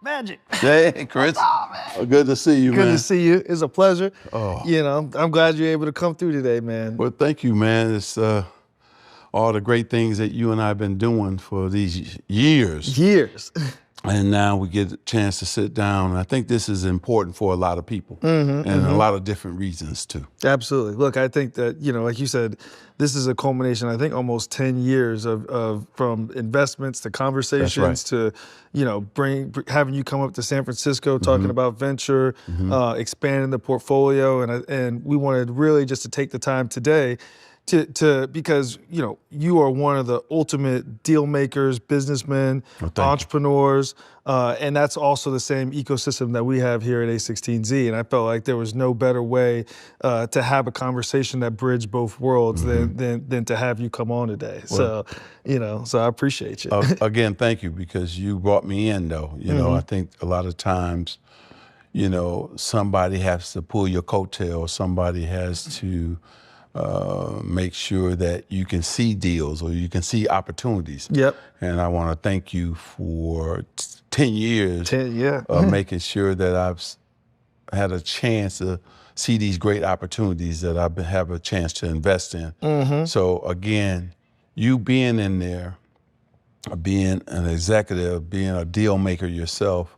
Magic. Hey, Chris. Good to see you, man. Good to see you. It's a pleasure. Oh. You know, I'm glad you're able to come through today, man. Well, thank you, man. It's all the great things that you and I have been doing for these years. Years. And now we get a chance to sit down. I think this is important for a lot of people and a lot of different reasons, too. Absolutely. Look, I think that, you know, like you said, this is a culmination, I think, almost 10 years of from investments to conversations to, you know, having you come up to San Francisco talking about venture, expanding the portfolio. And we wanted really just to take the time today because, you know, you are one of the ultimate deal makers, businessmen, entrepreneurs, and that's also the same ecosystem that we have here at A16Z. And I felt like there was no better way to have a conversation that bridged both worlds than to have you come on today. Well, so, you know, so I appreciate you. Again, thank you, because you brought me in, though. You know, I think a lot of times, you know, somebody has to pull your coattail, somebody has to make sure that you can see deals or you can see opportunities. Yep. And I want to thank you for 10 years of making sure that I've had a chance to see these great opportunities that I have a chance to invest in. So again, you being in there, being an executive, being a deal maker yourself,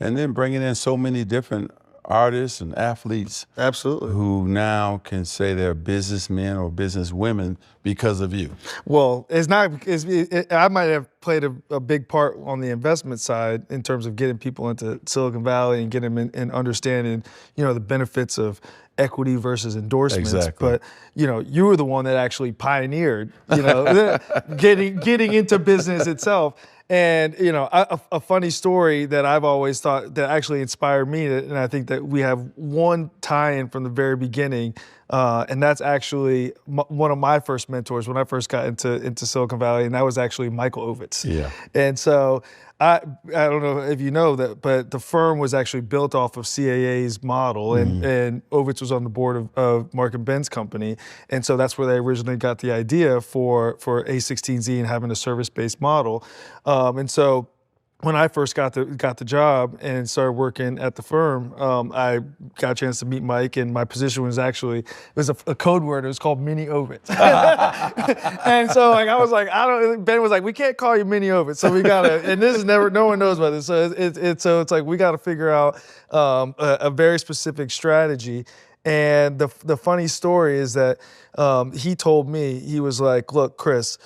and then bringing in so many different artists and athletes who now can say they're businessmen or businesswomen because of you. Well, it's not. I might have played a big part on the investment side in terms of getting people into Silicon Valley and getting them in understanding, you know, the benefits of equity versus endorsements. Exactly. But, you know, you were the one that actually pioneered, you know, getting into business itself. And, you know, a funny story that I've always thought that actually inspired me, and I think that we have one tie-in from the very beginning, and that's actually one of my first mentors when I first got into Silicon Valley, and that was actually Michael Ovitz. Yeah. And so I don't know if you know that, but the firm was actually built off of CAA's model, and Ovitz was on the board of Mark and Ben's company, and so that's where they originally got the idea for A16Z and having a service-based model, and so when I first got the job and started working at the firm, I got a chance to meet Mike, and my position was actually, it was a code word. It was called Mini Ovitz. And so like I was like, Ben was like, we can't call you Mini Ovitz, so we gotta. And this is no one knows about this. So it's like we got to figure out a very specific strategy. And the funny story is that he told me, he was like, look, Chris.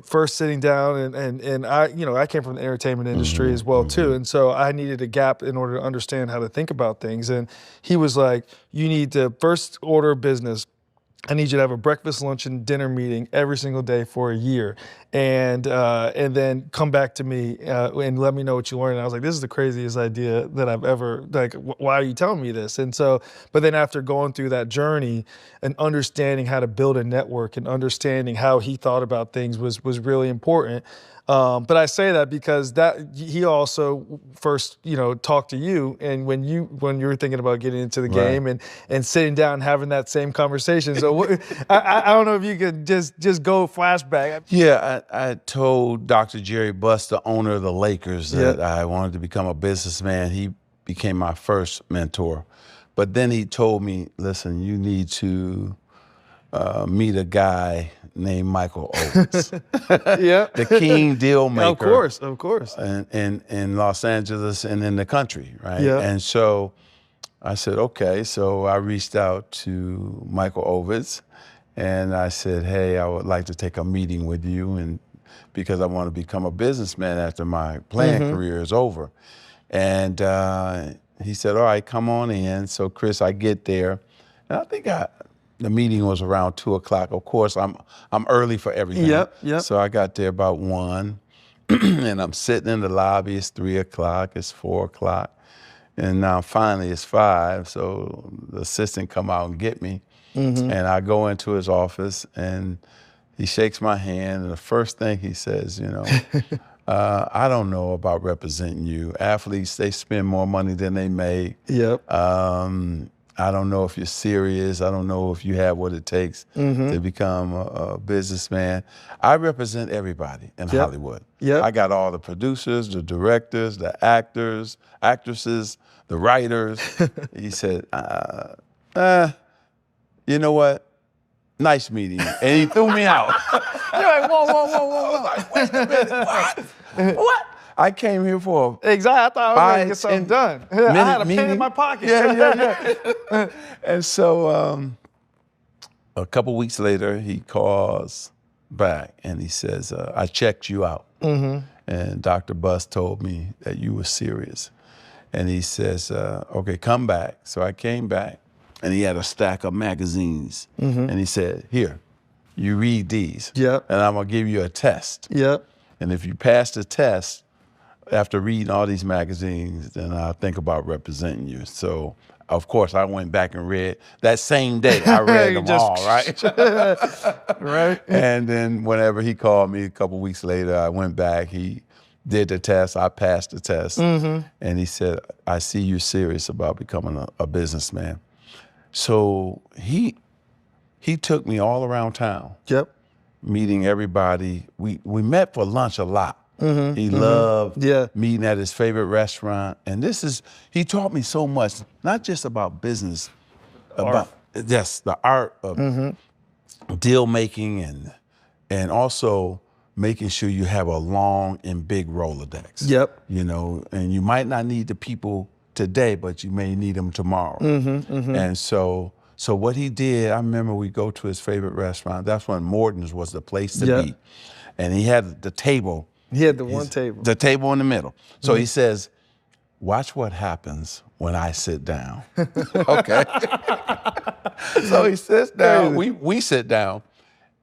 First sitting down and I, you know, I came from the entertainment industry as well too, and so I needed a gap in order to understand how to think about things. And he was like, you need to first order of business, I need you to have a breakfast, lunch, and dinner meeting every single day for a year, and then come back to me and let me know what you learned. And I was like, this is the craziest idea that I've ever, like, why are you telling me this? And so, but then after going through that journey and understanding how to build a network and understanding how he thought about things was really important. But I say that because that he also first, you know, talked to you, and when you were thinking about getting into the game and sitting down and having that same conversation. So I don't know if you could just go flashback. Yeah, I told Dr. Jerry Buss, the owner of the Lakers, that I wanted to become a businessman. He became my first mentor, but then he told me, listen, you need to meet a guy named Michael Ovitz. The king deal maker. Of course. In Los Angeles and in the country, right? Yeah. And so I said, okay. So I reached out to Michael Ovitz and I said, hey, I would like to take a meeting with you, and because I want to become a businessman after my playing career is over. And he said, all right, come on in. So Chris, I get there, and I think the meeting was around 2 o'clock. Of course, I'm early for everything. Yep. So I got there about 1, and I'm sitting in the lobby. It's 3 o'clock. It's 4 o'clock, and now finally it's 5. So the assistant come out and get me, and I go into his office, and he shakes my hand, and the first thing he says, you know, I don't know about representing you. Athletes, they spend more money than they make. I don't know if you're serious. I don't know if you have what it takes to become a businessman. I represent everybody in Hollywood. I got all the producers, the directors, the actors, actresses, the writers. He said, you know what? Nice meeting you. And he threw me out. You're like, whoa, whoa, whoa, whoa, whoa. Like, wait a minute, what? What? I came here for exactly. I thought I was going to get something done. I had a pen in my pocket. Yeah. And so a couple weeks later, he calls back and he says, I checked you out. And Dr. Buss told me that you were serious. And he says, okay, come back. So I came back and he had a stack of magazines. And he said, here, you read these. And I'm going to give you a test. And if you pass the test, after reading all these magazines, then I'll think about representing you. So, of course, I went back and read. That same day, I read them all, right? Right. And then whenever he called me a couple weeks later, I went back. He did the test. I passed the test. And he said, I see you're serious about becoming a businessman. So he took me all around town, meeting everybody. We met for lunch a lot. He loved meeting at his favorite restaurant. And he taught me so much, not just about business, about the art of deal making and also making sure you have a long and big Rolodex. You know, and you might not need the people today, but you may need them tomorrow. And so what he did, I remember we go to his favorite restaurant. That's when Morton's was the place to be. And he had the table. He had the one table. The table in the middle. So he says, watch what happens when I sit down. Okay. So he sits down, we sit down,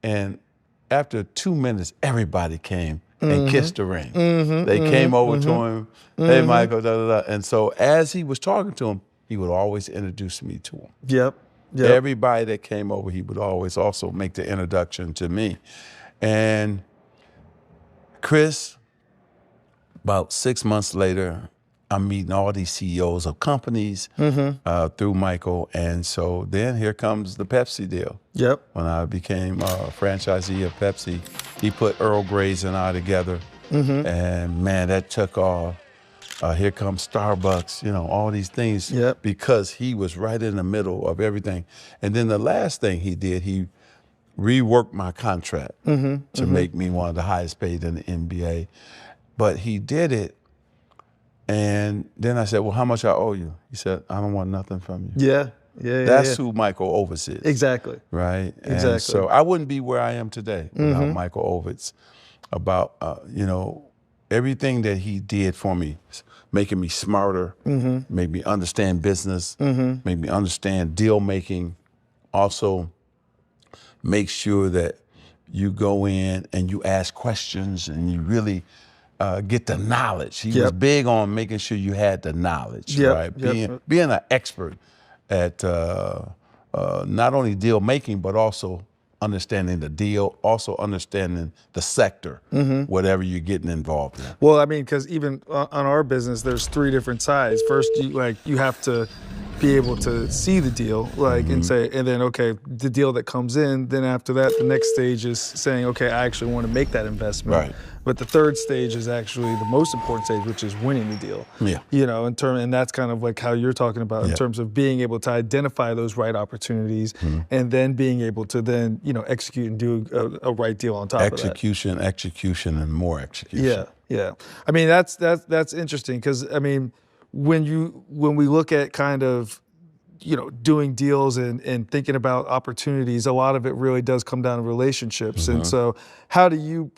and after 2 minutes, everybody came and kissed the ring. They came over to him, hey, Michael, da, da, da. And so as he was talking to him, he would always introduce me to him. Everybody that came over, he would always also make the introduction to me. And Chris, about 6 months later, I'm meeting all these CEOs of companies through Michael. And so then here comes the Pepsi deal. When I became a franchisee of Pepsi, he put Earl Grey's and I together. And man, that took off. Here comes Starbucks, you know, all these things because he was right in the middle of everything. And then the last thing he did, he reworked my contract to make me one of the highest paid in the NBA. But he did it, and then I said, well, how much I owe you? He said, I don't want nothing from you. That's who Michael Ovitz is. Exactly. Right? And so I wouldn't be where I am today without Michael Ovitz. About, you know, everything that he did for me, making me smarter, made me understand business, made me understand deal making, also make sure that you go in and you ask questions and you really get the knowledge. He was big on making sure you had the knowledge, right? Being an expert at not only deal making, but also understanding the deal, also understanding the sector, whatever you're getting involved in. Well, I mean, because even on our business, there's 3 different sides. First, you have to be able to see the deal, and say, and then, okay, the deal that comes in, then after that, the next stage is saying, okay, I actually want to make that investment. But the third stage is actually the most important stage, which is winning the deal. You know, and that's kind of like how you're talking about in terms of being able to identify those right opportunities and then being able to then, you know, execute and do a right deal on top of that. Execution, and more execution. I mean, that's interesting because, I mean, when we look at kind of, you know, doing deals and thinking about opportunities, a lot of it really does come down to relationships. And so how do you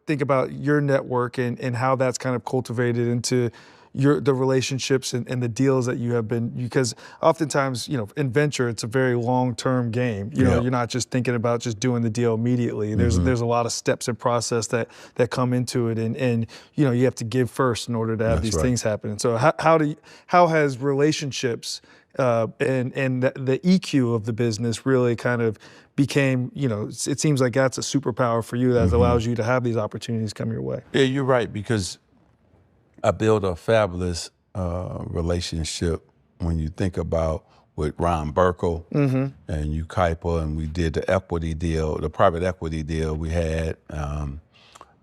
think about your network and how that's kind of cultivated into the relationships and the deals that you have been, because oftentimes, you know, in venture, it's a very long-term game. You know, you're not just thinking about just doing the deal immediately. There's a lot of steps and process that come into it, and you know, you have to give first in order to have these things happen. And so how has relationships and the EQ of the business really kind of became, you know, it seems like that's a superpower for you that allows you to have these opportunities come your way. Yeah, you're right, because I built a fabulous relationship when you think about with Ron Burkle and NEWHOPE, and we did the equity deal, the private equity deal we had.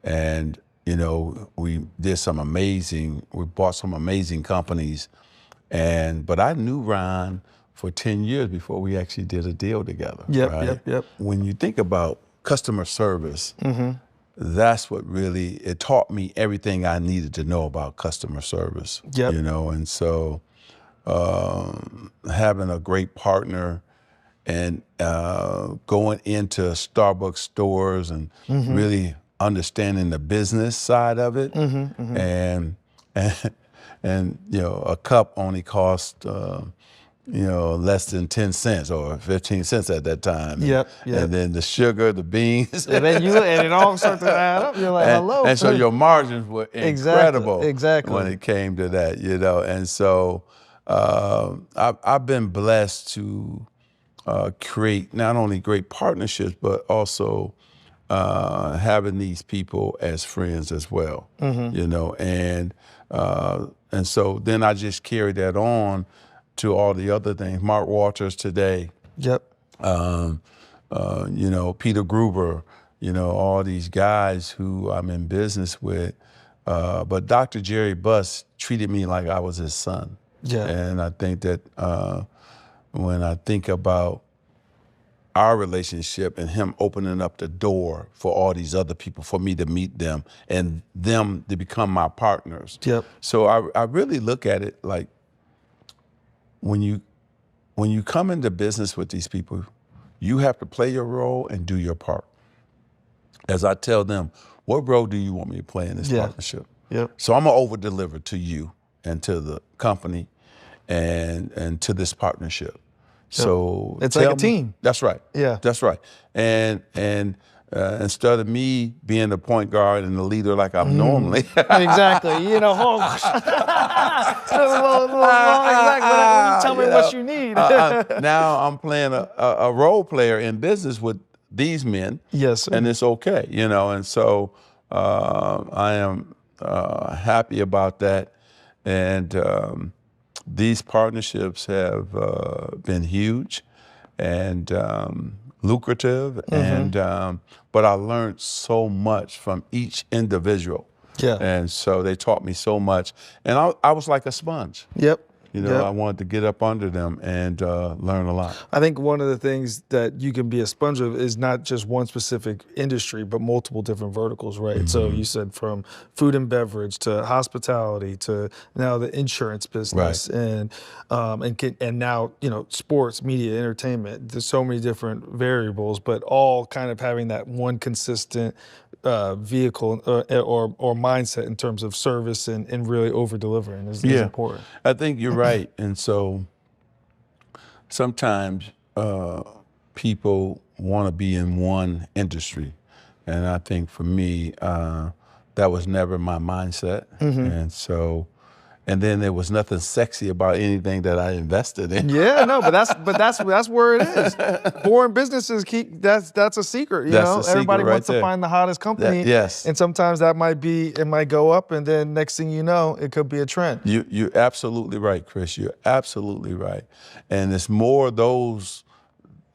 And, you know, we did we bought some amazing companies. But I knew Ron for 10 years before we actually did a deal together. Right? When you think about customer service, that's what really, it taught me everything I needed to know about customer service. You know, and so having a great partner and going into Starbucks stores and really understanding the business side of it, and you know, a cup only cost you know, less than 10 cents or 15 cents at that time. And then the sugar, the beans. And then and it all starts to add up. You're like, hello. And so your margins were incredible when it came to that, you know. And so I've been blessed to create not only great partnerships, but also having these people as friends as well, you know. And so then I just carried that on to all the other things. Mark Walters today. You know, Peter Gruber, you know, all these guys who I'm in business with. But Dr. Jerry Buss treated me like I was his son. And I think that when I think about our relationship and him opening up the door for all these other people, for me to meet them and them to become my partners. So I really look at it like, when you come into business with these people, you have to play your role and do your part. As I tell them, what role do you want me to play in this partnership? So I'm gonna over-deliver to you and to the company and to this partnership. So it's like a team. That's right. That's right. And instead of me being the point guard and the leader like I'm normally. You know, tell me what you need. Now I'm playing a role player in business with these men. And it's okay, you know. And so I am happy about that. And these partnerships have been huge and lucrative, but I learned so much from each individual. And so they taught me so much, and I was like a sponge. You know, I wanted to get up under them and learn a lot. I think one of the things that you can be a sponge of is not just one specific industry, but multiple different verticals, right? So you said from food and beverage to hospitality to now the insurance business, and now, you know, sports, media, entertainment. There's so many different variables, but all kind of having that one consistent vehicle or mindset in terms of service and really over delivering is important. I think you're right. And so sometimes people want to be in one industry. And I think for me, that was never my mindset. And so, and then there was nothing sexy about anything that I invested in. But that's where it is. Boring businesses that's a secret. You know, everybody wants to find the hottest company. And sometimes it might go up, and then next thing you know, it could be a trend. You're absolutely right, Chris. You're absolutely right. And it's more those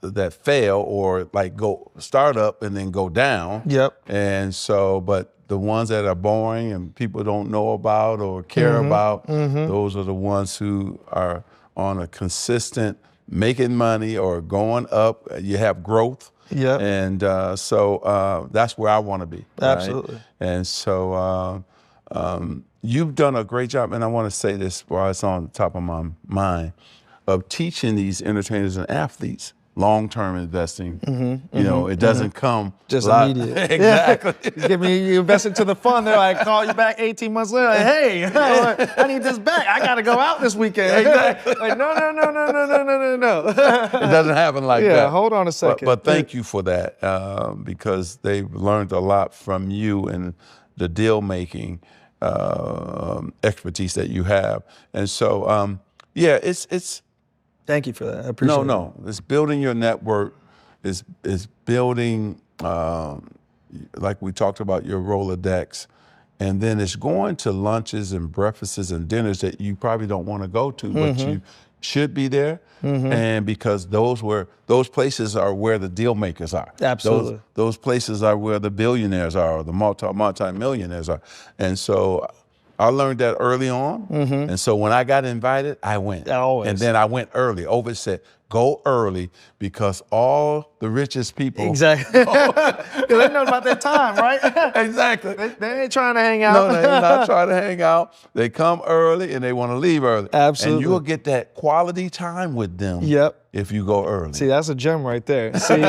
that fail or like go start up and then go down. And so, but the ones that are boring and people don't know about or care about, those are the ones who are on a consistent making money or going up. You have growth. And so that's where I want to be. Absolutely. Right? And so you've done a great job, and I want to say this while it's on the top of my mind, of teaching these entertainers and athletes long-term investing. You know, it doesn't come just immediate. You invest into the fund. They're like, call you back 18 months later. Like, hey, I need this back. I got to go out this weekend. Like, no. It doesn't happen like that. Hold on a second. But thank you for that, because they've learned a lot from you and the deal-making expertise that you have. And so, it's thank you for that. I appreciate it. No. It's building your network. It's building, like we talked about, your Rolodex. And then it's going to lunches and breakfasts and dinners that you probably don't want to go to, but you should be there. And because those places are where the deal makers are. Absolutely. Those places are where the billionaires are, or the multi-millionaires are. And so I learned that early on. And so when I got invited, I went. Always. And then I went early. Ovid said, go early, because all the richest people. Exactly. They know about their time, right? Exactly. They ain't trying to hang out. No, they're not trying to hang out. They come early and they want to leave early. Absolutely. And you'll get that quality time with them. Yep. If you go early. See, that's a gem right there. See,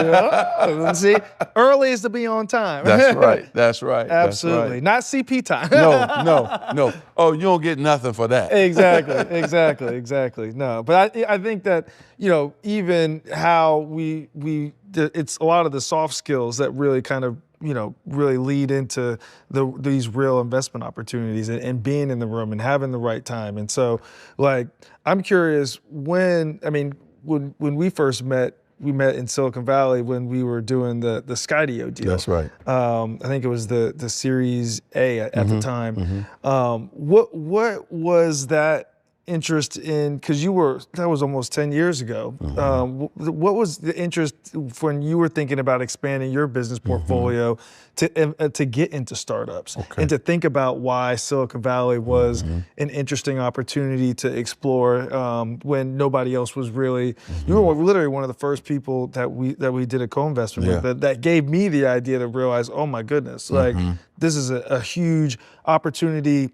see, early is to be on time. That's right. That's right. Absolutely. That's right. Not CP time. No. Oh, you don't get nothing for that. Exactly. No, but I think that, you know, even how it's a lot of the soft skills that really kind of, you know, really lead into these real investment opportunities and being in the room and having the right time. And so, like, I'm curious when we first met, we met in Silicon Valley when we were doing the Skydio deal. That's right. I think it was the Series A at the time. What was that interest in, because that was almost 10 years ago. What was the interest when you were thinking about expanding your business portfolio to get into startups and to think about why Silicon Valley was an interesting opportunity to explore when nobody else was really, you were literally one of the first people that we did a co-investment with that gave me the idea to realize, oh my goodness, like this is a huge opportunity,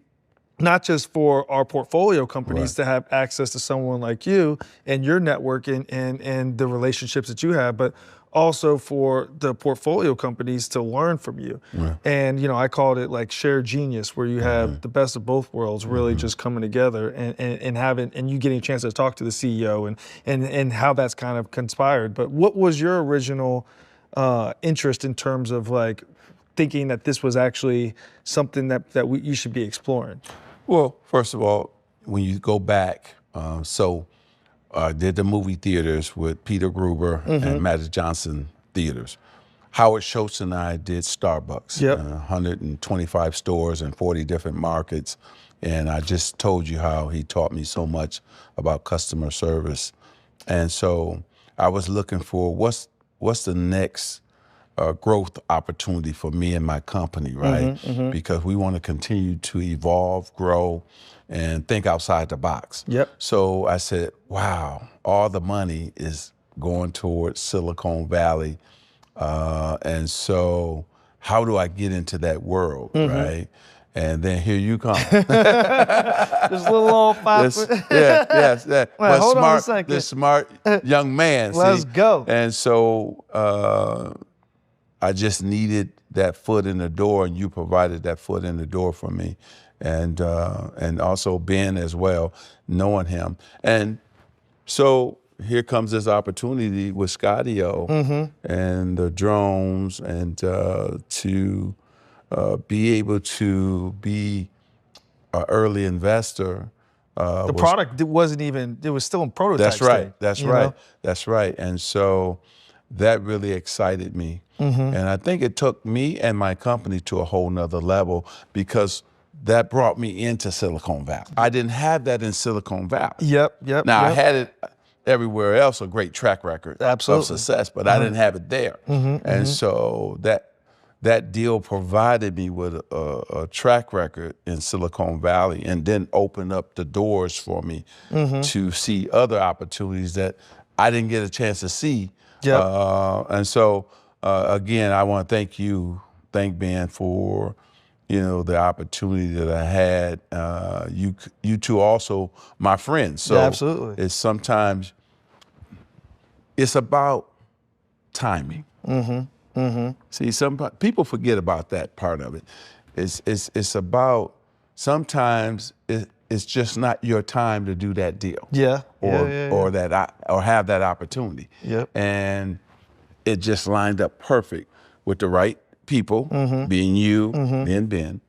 not just for our portfolio companies to have access to someone like you and your network and the relationships that you have, but also for the portfolio companies to learn from you. And, you know, I called it like shared genius, where you have the best of both worlds really just coming together and you getting a chance to talk to the CEO and how that's kind of conspired. But what was your original interest in terms of like thinking that this was actually something that you should be exploring? Well, first of all, when you go back, I did the movie theaters with Peter Gruber and Magic Johnson Theaters. Howard Schultz and I did Starbucks, 125 stores in 40 different markets. And I just told you how he taught me so much about customer service. And so I was looking for what's the next growth opportunity for me and my company, right? Because we want to continue to evolve, grow, and think outside the box. So I said, wow, all the money is going towards Silicon Valley. And so how do I get into that world, right? And then here you come. Just a little old five. Yes. Wait, But hold on a second. this smart young man. Let's go. And so I just needed that foot in the door, and you provided that foot in the door for me, and also Ben as well, knowing him. And so here comes this opportunity with Skydio and the drones, and to be able to be an early investor. The product wasn't even, it was still in prototype stage. That's right. And so that really excited me. And I think it took me and my company to a whole nother level, because that brought me into Silicon Valley. I didn't have that in Silicon Valley. Now, I had it everywhere else, a great track record of success, but I didn't have it there. And so that deal provided me with a track record in Silicon Valley, and then opened up the doors for me to see other opportunities that I didn't get a chance to see. And so, again, I want to thank Ben for, the opportunity that I had. You two also my friends. So absolutely. it's sometimes, it's about timing. See, some people forget about that part of it. It's about, sometimes it's just not your time to do that deal. Or have that opportunity. And it just lined up perfect with the right people, being you, being Ben.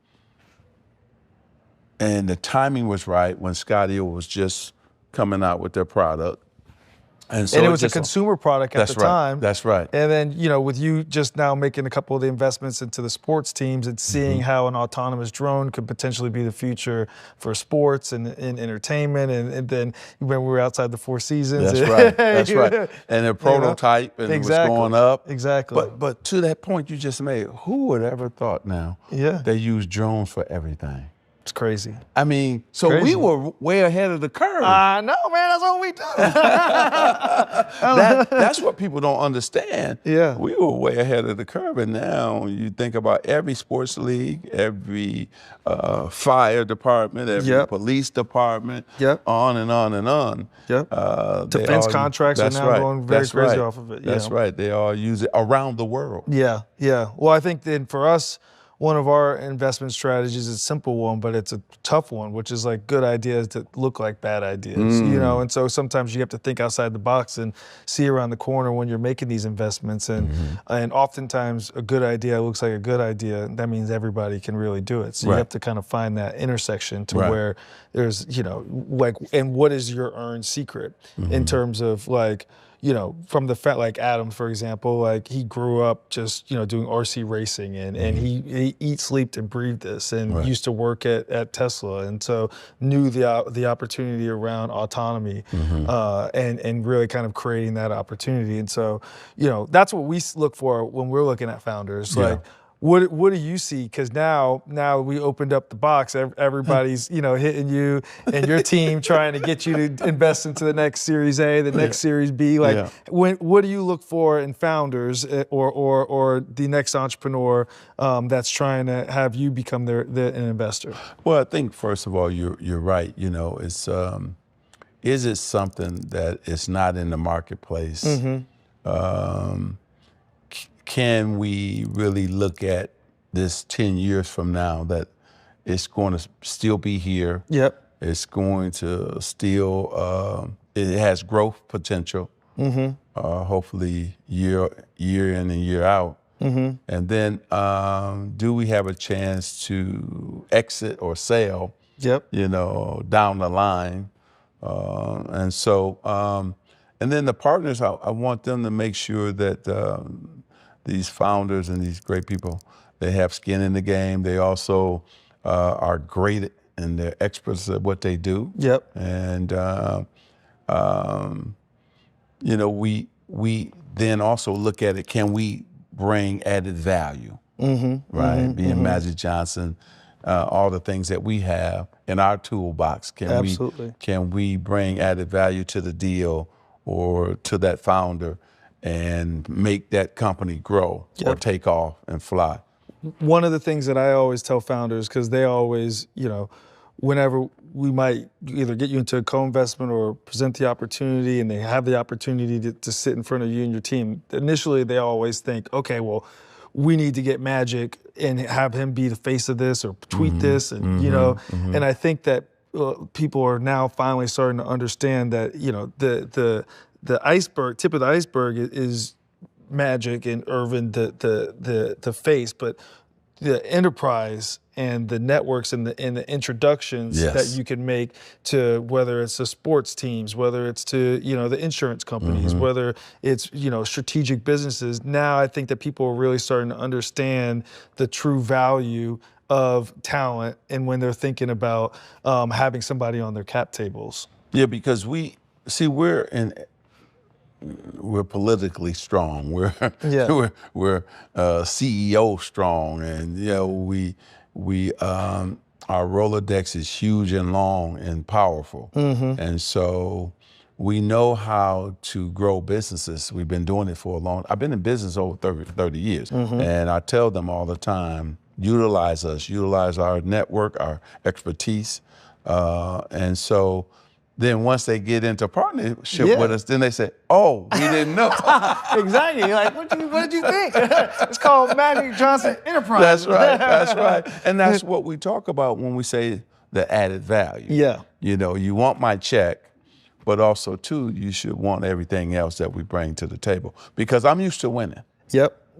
And the timing was right when Skydio was just coming out with their product. And so and it was a consumer product at the time. That's right. And then, you know, with you just now making a couple of the investments into the sports teams and seeing how an autonomous drone could potentially be the future for sports and entertainment. And then when we were outside the Four Seasons. That's right. That's right. And a prototype and it was going up. Exactly. But to that point you just made, who would ever thought now they use drones for everything? It's crazy. I mean, so we were way ahead of the curve. I know, man. That's what we do. That's what people don't understand. Yeah. We were way ahead of the curve. And now you think about every sports league, every fire department, every police department, on and on and on. Defense contracts are now going very crazy off of it. That's right. They all use it around the world. Yeah, yeah. Well, I think then for us, one of our investment strategies is a simple one, but it's a tough one, which is like good ideas that look like bad ideas, you know? And so sometimes you have to think outside the box and see around the corner when you're making these investments. And oftentimes a good idea looks like a good idea. That means everybody can really do it. So you have to kind of find that intersection to where there's, you know, like, and what is your earned secret in terms of like, you know, from the fact, like Adam, for example, like he grew up just, you know, doing RC racing and he eat, slept and breathed this and used to work at Tesla. And so knew the opportunity around autonomy and really kind of creating that opportunity. And so, you know, that's what we look for when we're looking at founders. Like, what do you see? Because now we opened up the box. Everybody's, you know, hitting you and your team trying to get you to invest into the next Series A, the next Series B. Like, what do you look for in founders or the next entrepreneur that's trying to have you become an investor? Well, I think first of all, you're right. You know, it's is it something that is not in the marketplace? Can we really look at this 10 years from now that it's going to still be here? It's going to still, it has growth potential, hopefully year in and year out. And then do we have a chance to exit or sell, you know, down the line? And so, and then the partners, I want them to make sure that these founders and these great people, they have skin in the game. They also are great and they're experts at what they do. And, you know, we then also look at it, can we bring added value, right? Being Magic Johnson, all the things that we have in our toolbox, can we bring added value to the deal or to that founder and make that company grow or take off and fly? One of the things that I always tell founders, because they always, you know, whenever we might either get you into a co-investment or present the opportunity and they have the opportunity to sit in front of you and your team, initially they always think, okay, well, we need to get Magic and have him be the face of this or tweet this, and you know, and I think that people are now finally starting to understand that, you know, the iceberg, tip of the iceberg is Magic and Irvin, the face, but the enterprise and the networks and the introductions that you can make to, whether it's the sports teams, whether it's to, you know, the insurance companies, whether it's, you know, strategic businesses. Now I think that people are really starting to understand the true value of talent and when they're thinking about having somebody on their cap tables. Yeah, because we're politically strong. We're CEO strong, and you know our Rolodex is huge and long and powerful, and so we know how to grow businesses. We've been doing it for a long. I've been in business over 30 years, and I tell them all the time, utilize us, utilize our network, our expertise, and so. Then once they get into partnership with us, then they say, oh, we didn't know. Exactly. You're like, what did you think? It's called Magic Johnson Enterprise. That's right. That's right. And that's what we talk about when we say the added value. You know, you want my check, but also, too, you should want everything else that we bring to the table. Because I'm used to winning.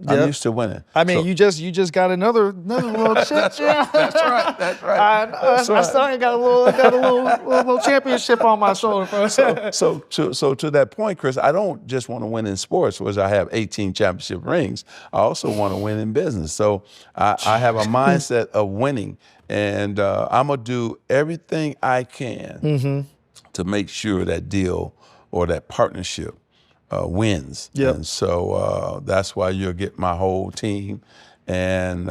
I'm used to winning. I mean, so, you just got another little chip. That's right. That's right. I still got a little championship on my shoulder. So to that point, Chris, I don't just want to win in sports, which I have 18 championship rings. I also want to win in business. So I have a mindset of winning, and I'm gonna do everything I can to make sure that deal or that partnership wins. Yep. And so that's why you'll get my whole team and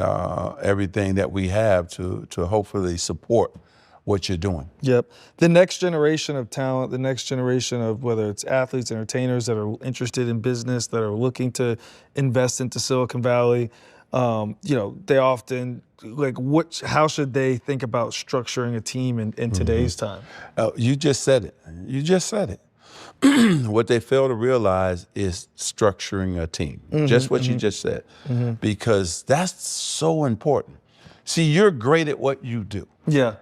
everything that we have to hopefully support what you're doing. Yep. The next generation of talent, the next generation of whether it's athletes, entertainers that are interested in business, that are looking to invest into Silicon Valley, they often, how should they think about structuring a team in today's time? You just said it. You just said it. What they fail to realize is structuring a team. Just what you just said. Because that's so important. See, you're great at what you do. Yeah.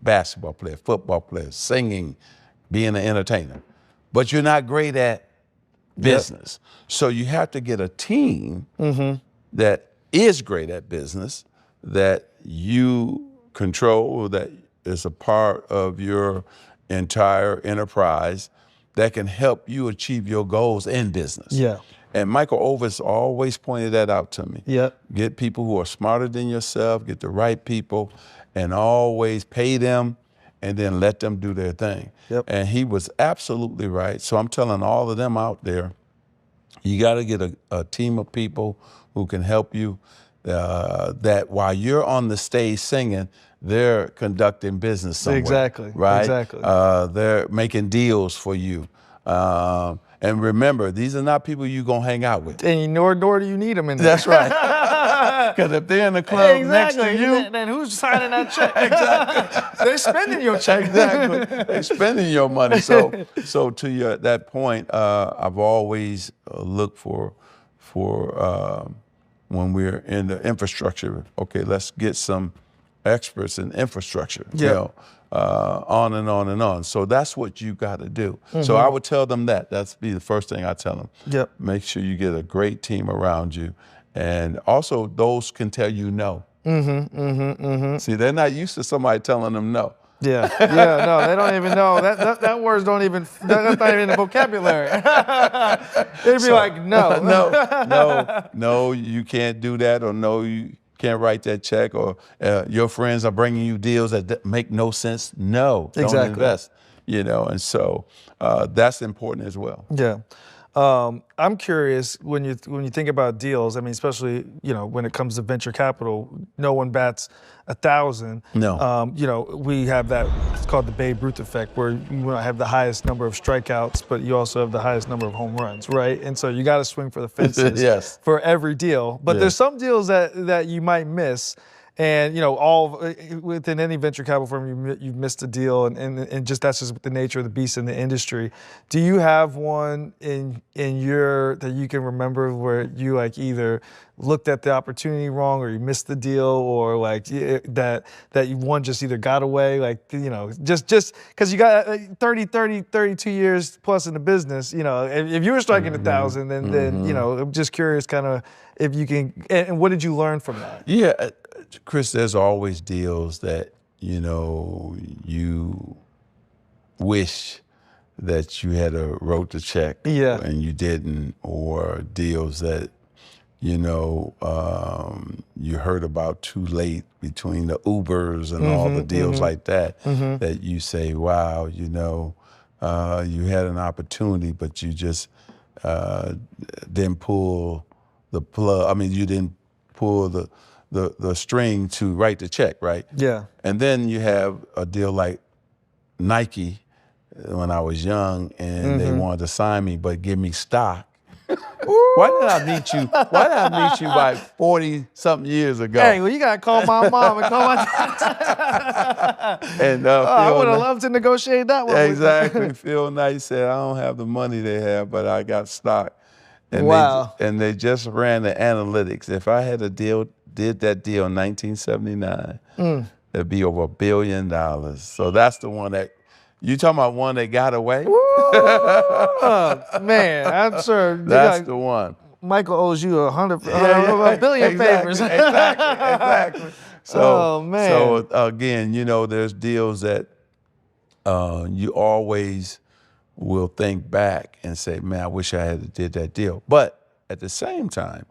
Basketball player, football player, singing, being an entertainer. But you're not great at business. So you have to get a team that is great at business, that you control, that is a part of your entire enterprise, that can help you achieve your goals in business. Yeah. And Michael Ovitz always pointed that out to me. Yeah. Get people who are smarter than yourself, get the right people, and always pay them and then let them do their thing. Yep. And he was absolutely right. So I'm telling all of them out there, you got to get a team of people who can help you, that while you're on the stage singing, they're conducting business somewhere. Exactly. Right? Exactly. They're making deals for you. And remember, these are not people you're going to hang out with. And nor do you need them in there. That's right. Because if they're in the club next to you, then who's signing that check? Exactly. They're spending your check. Exactly. They're spending your money. So to that point, I've always looked for when we're in the infrastructure, okay, let's get some experts in infrastructure. On and on and on. So that's what you got to do. So I would tell them that. That's be the first thing I tell them. Yep. Make sure you get a great team around you. And also those can tell you no. See, they're not used to somebody telling them no. No, they don't even know. That words don't even, that's not even in the vocabulary. They'd be like, no. No, you can't do that, or no, you can't write that check, or your friends are bringing you deals that make no sense. No, don't invest. And so that's important as well. Yeah. I'm curious when you think about deals. I mean, especially when it comes to venture capital, no one bats 1,000. No. We have that. It's called the Babe Ruth effect, where you have the highest number of strikeouts, but you also have the highest number of home runs, right? And so you got to swing for the fences yes. for every deal. But there's some deals that you might miss. And all within any venture capital firm, you've missed a deal, and just that's just the nature of the beast in the industry. Do you have one in your that you can remember where you either looked at the opportunity wrong, or you missed the deal, or that you one just either got away, just because you got 32 years plus in the business, if you were striking 1,000, then I'm just curious, kind of if you can, and what did you learn from that? Yeah. Chris, there's always deals that, you wish that you had wrote the check and you didn't, or deals that, you heard about too late between the Ubers and all the deals like that, that you say, wow, you had an opportunity, but you just didn't pull the plug. I mean, you didn't pull the string to write the check, right? Yeah. And then you have a deal like Nike when I was young, and they wanted to sign me but give me stock. Why did I meet you? Why did I meet you like 40-something years ago? Hey, well, you gotta call my mom and call my dad. And I would have loved to negotiate that one. Exactly. Phil Knight said, I don't have the money they have, but I got stock. And wow. They just ran the analytics. If I had did that deal in 1979, it'd be over $1 billion. So that's the one that, you talking about one that got away? Man, I'm sure. That's the one. Michael owes you a billion favors. Exactly. So, oh man. So again, you know, there's deals that you always will think back and say, man, I wish I had did that deal. But at the same time,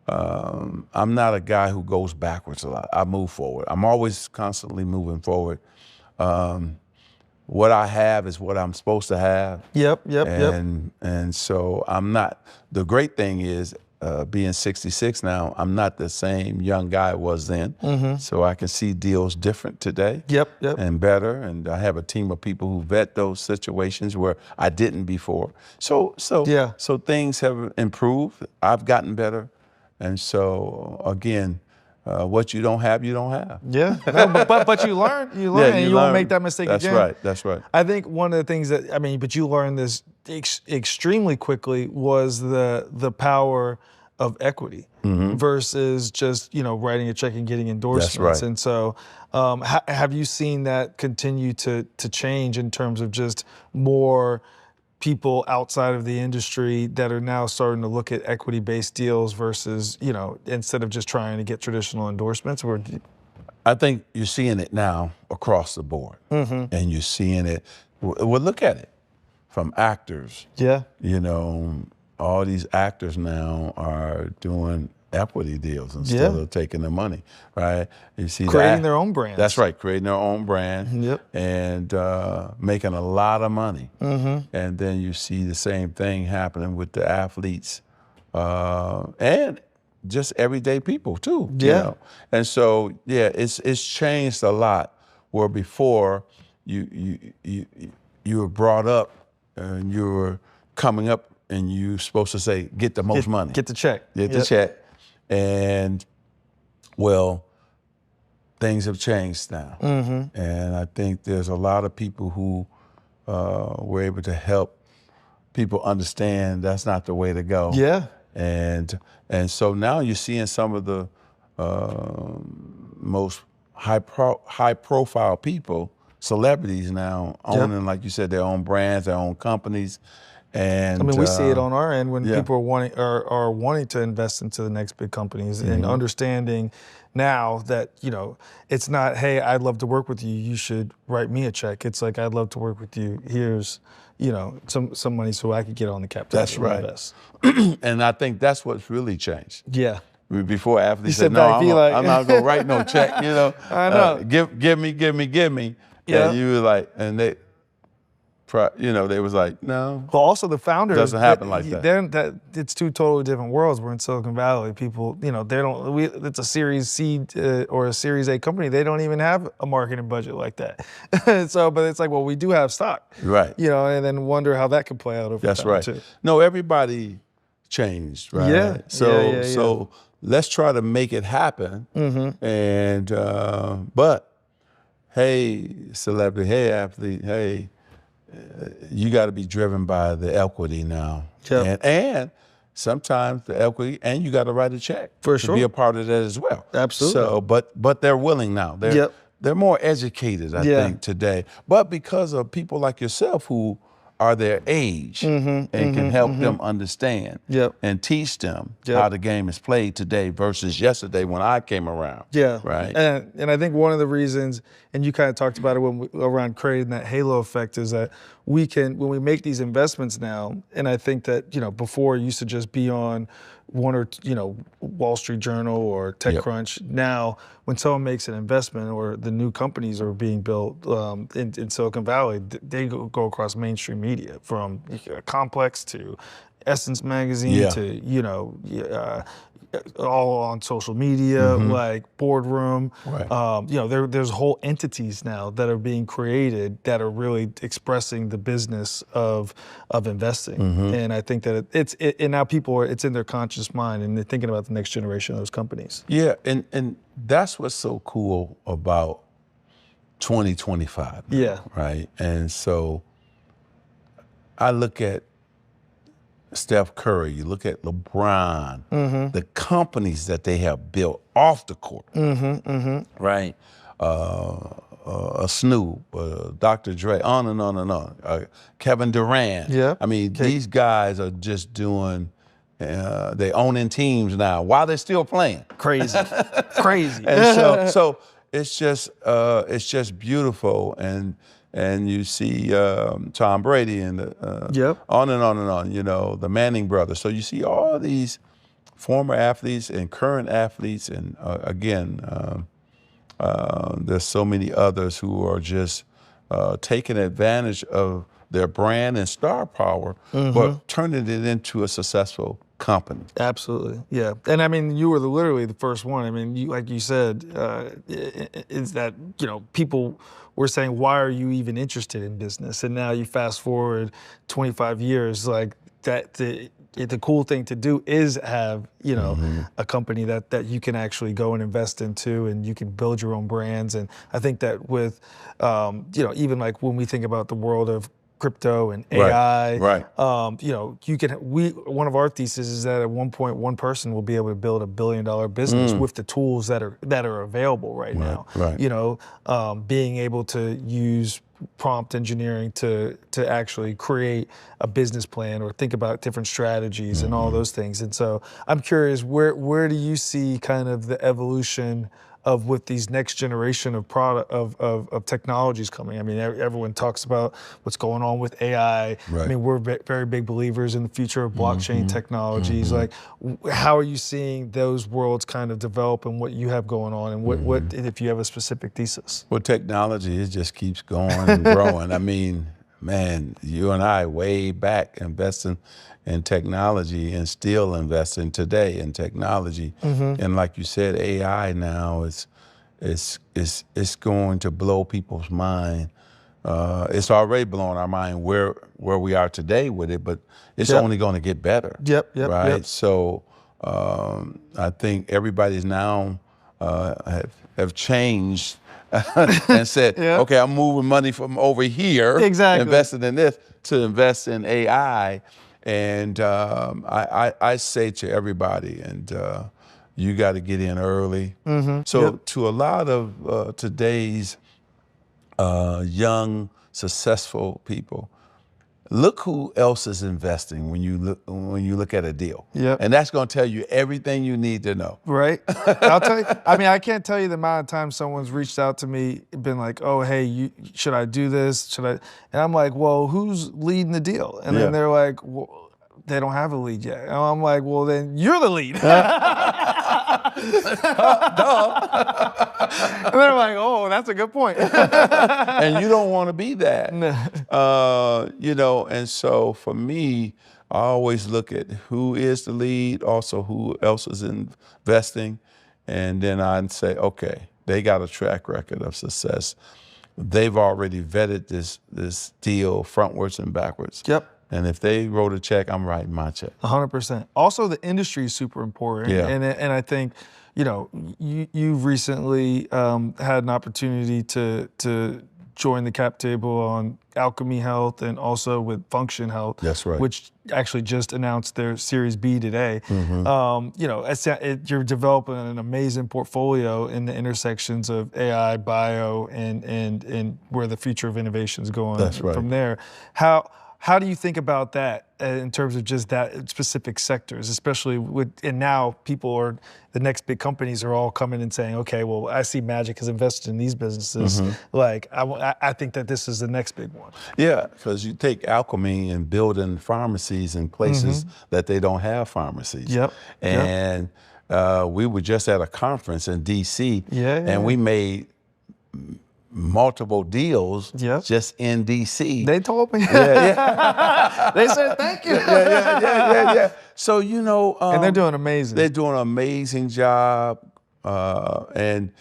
I'm not a guy who goes backwards a lot. I move forward. I'm always constantly moving forward. What I have is what I'm supposed to have. Yep. And so I'm not, the great thing is, being 66 now, I'm not the same young guy I was then. So I can see deals different today. Yep. And better. And I have a team of people who vet those situations where I didn't before. So things have improved. I've gotten better. And so again, what you don't have, you don't have. Yeah, no, but you learn, and you won't make that mistake again. That's right. I think one of the things that, but you learned this extremely quickly was the power of equity versus just, writing a check and getting endorsements. That's right. And so have you seen that continue to change in terms of just more people outside of the industry that are now starting to look at equity-based deals versus, instead of just trying to get traditional endorsements? I think you're seeing it now across the board. And you're seeing it, well, look at it, from actors. Yeah. All these actors now are doing equity deals instead of taking the money, right? You see creating their own brands. That's right, creating their own brand. Yep. And making a lot of money. And then you see the same thing happening with the athletes and just everyday people too. Yeah. And so it's changed a lot. Where before you were brought up and you were coming up and you're supposed to say, get the most money. Get the check. Get the check. And, well, things have changed now. And I think there's a lot of people who were able to help people understand that's not the way to go. Yeah. And so now you're seeing some of the most high-profile people, celebrities now, owning, like you said, their own brands, their own companies. And we see it on our end when people are wanting to invest into the next big companies and understanding now that, it's not, hey, I'd love to work with you, you should write me a check. It's like, I'd love to work with you. Here's, some money so I could get on the cap. That's right. And I think that's what's really changed. Yeah. Before athletes said, no, I'm not going to write no check, I know. Give me. Yeah. And you were like, and they was like, no. Well, also the founders. Doesn't happen like that. It's two totally different worlds. We're in Silicon Valley. People, it's a Series C or a Series A company. They don't even have a marketing budget like that. But it's like, well, we do have stock. Right. And then wonder how that could play out over time too. No, everybody changed, right? Yeah. So let's try to make it happen. And, but, hey, celebrity, hey, athlete, hey, you got to be driven by the equity now. Yep. And sometimes the equity, and you got to write a check to be a part of that as well. Absolutely. So, but they're willing now. They're more educated, I think, today. But because of people like yourself who are their age and can help them understand and teach them how the game is played today versus yesterday when I came around. Yeah. Right. And I think one of the reasons, and you kind of talked about it around creating that halo effect, is that when we make these investments now, and I think that, before it used to just be on one or, Wall Street Journal or TechCrunch. Now, when someone makes an investment or the new companies are being built in Silicon Valley, they go across mainstream media, from Complex to Essence Magazine to, all on social media, like Boardroom. Right. There's whole entities now that are being created that are really expressing the business of investing. And I think that and now people it's in their conscious mind and they're thinking about the next generation of those companies. Yeah, and that's what's so cool about 2025. Now, yeah. Right. And so I look at Steph Curry, you look at LeBron, the companies that they have built off the court, right? Snoop, Dr. Dre, on and on and on. Kevin Durant. Yeah. I mean, these guys are just doing They owning teams now while they're still playing. Crazy, crazy. And so it's just beautiful, and you see Tom Brady and on and on and on. You know, the Manning brothers. So you see all these former athletes and current athletes, and there's so many others who are just taking advantage of their brand and star power, but turning it into a successful company. Absolutely, yeah. And I mean, you were literally the first one. I mean, like you said, is that, you know, people were saying, why are you even interested in business? And now you fast forward 25 years, like that. The cool thing to do is have, you know, a company that you can actually go and invest into, and you can build your own brands. And I think that with, you know, even like when we think about the world of crypto and AI, you know, one of our theses is that at one point, one person will be able to build $1 billion business with the tools that are available right now. You know, being able to use prompt engineering to actually create a business plan or think about different strategies and all those things. And so I'm curious, where do you see kind of the evolution of with these next generation of of technologies coming? I mean, everyone talks about what's going on with AI. I mean, we're very big believers in the future of blockchain technologies. Like, how are you seeing those worlds kind of develop, and what you have going on, and what if you have a specific thesis? Well, technology, it just keeps going and growing. I mean, man, you and I way back investing in technology, and still investing today in technology. And like you said, AI now is going to blow people's mind. It's already blown our mind where we are today with it, but it's only going to get better. Right. So I think everybody's now have changed and said, okay, I'm moving money from over here, investing in this, to invest in AI. And I say to everybody, and you got to get in early. So to a lot of today's young, successful people, look who else is investing when you look at a deal. And that's going to tell you everything you need to know. Right. I'll tell you, I mean, I can't tell you the amount of times someone's reached out to me, been like, oh, hey, should I do this? Should I? And I'm like, well, who's leading the deal? And then they're like, well, they don't have a lead yet. And I'm like, well, then you're the lead. And they're like, oh, that's a good point. And you don't want to be that. You know, and so for me, I always look at who is the lead, also who else is investing, and then I'd say, okay, they got a track record of success. They've already vetted this deal frontwards and backwards. And if they wrote a check, I'm writing my check. 100%. Also, the industry is super important. And I think, you know, you've recently had an opportunity to join the cap table on Alchemy Health, and also with Function Health. That's right. Which actually just announced their Series B today. You know, you're developing an amazing portfolio in the intersections of AI, bio, and where the future of innovation is going from there. How do you think about that in terms of just that specific sectors, especially and now the next big companies are all coming and saying, okay, well, I see Magic has invested in these businesses. Like, I think that this is the next big one. Yeah, because you take Alchemy and building pharmacies in places that they don't have pharmacies. And we were just at a conference in DC, and we made multiple deals just in DC. They told me. They said thank you. So, you know. And they're doing amazing. They're doing an amazing job, and